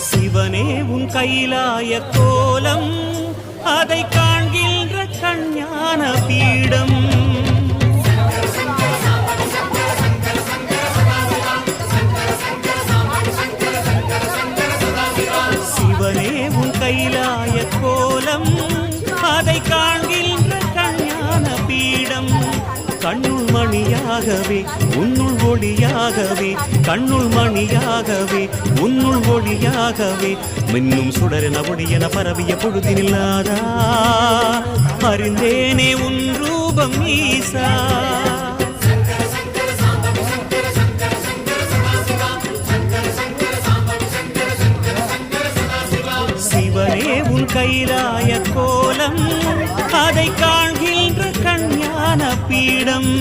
சிவனே உன் கைலாய கோலம் அதை காண்கின்ற கஞான பீடம். சிவனே உன் கைலாய கோலம் அதை காண்கின்ற கஞான பீடம். கண்ணுள் மணியாகவே உன்னுள் ஒளியாகவே, கண்ணுள் மணியாகவே உன்னுள் ஒளியாகவே, மின்னும் சுடரென ஒளியென பரவிய பொழுதினில்லாதா அறிந்தேனே உன் ரூபம் ஈசா. சிவனே உன் கைலாய கோலம் அதை காண்கின்ற கஞான பீடம்.